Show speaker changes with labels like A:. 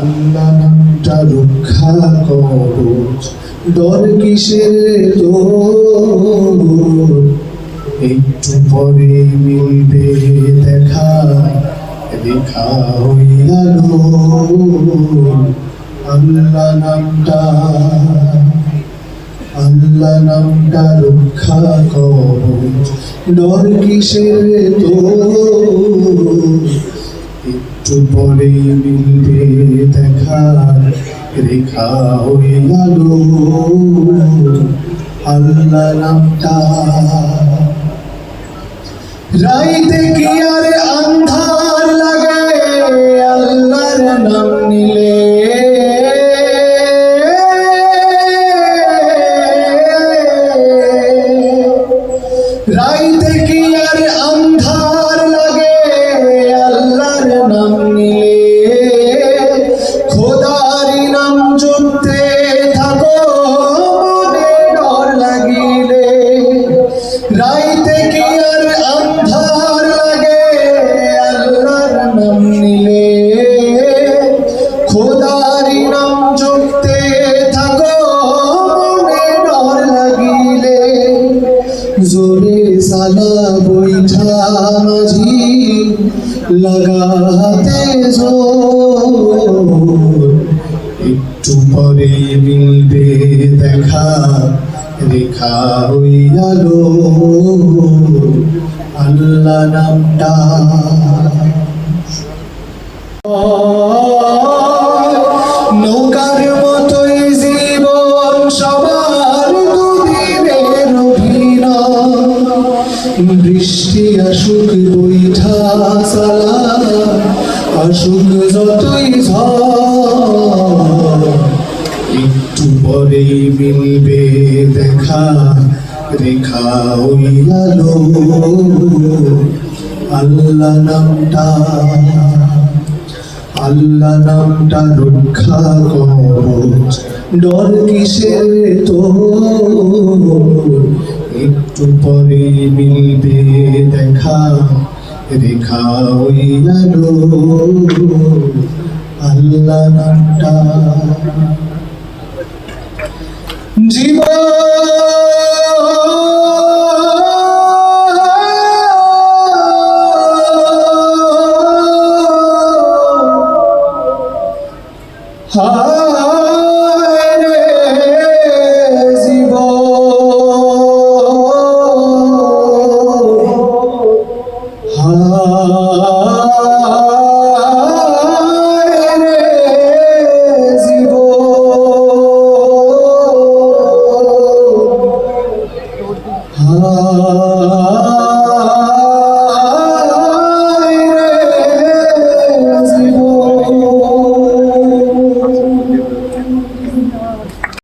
A: আল্লাহ নামটা রক্ষা কবচ, ডর কিসের তোর? একটু পরে মিলবে দেখা, দেখা হইয়ালো। আল্লাহ নামটা, আল্লাহ নামটা রক্ষা কবচ, ডর কিসের তোর? একটু পরে মিলবে দেখা, রেখা হইয়ালো। আল্লাহ নামটা রাইতে কি আর আন্ধার লাগে আল্লাহর নাম নিলে? রাইতে কি আর আন্ধার লাগে আল্লাহর নাম নিলে? খোদার নাম জপতে থাকো মনে ডর লাগিলে। রাইতে কি আর আন্ধার লাগে আল্লাহর নাম নিলে? খোদার নাম জপতে থাকো মনে ডর লাগিলে। জোরে সালা বৈঠা মাঝি লাগাতে জোর। একটু পরে মিলবে দেখা, রেখা হইয়ালো। আল্লাহ নামটা নৌকার মতোই জীবন সবার দুদিনের অভিনয়। বৃষ্টি আসুক বৈঠা সালা, আসুক যতই ঝড়। একটু পরে মিলবে দেখা, রেখা হইয়ালো। আল্লাহ নামটা, আল্লাহ নামটা রক্ষা কবচ, ডর কিসের তোর? একটু পরে মিলবে দেখা, রেখা হইয়ালো। আল্লাহ নামটা জীবন হায় রে জীবন, হায় রে জীবন, হায়।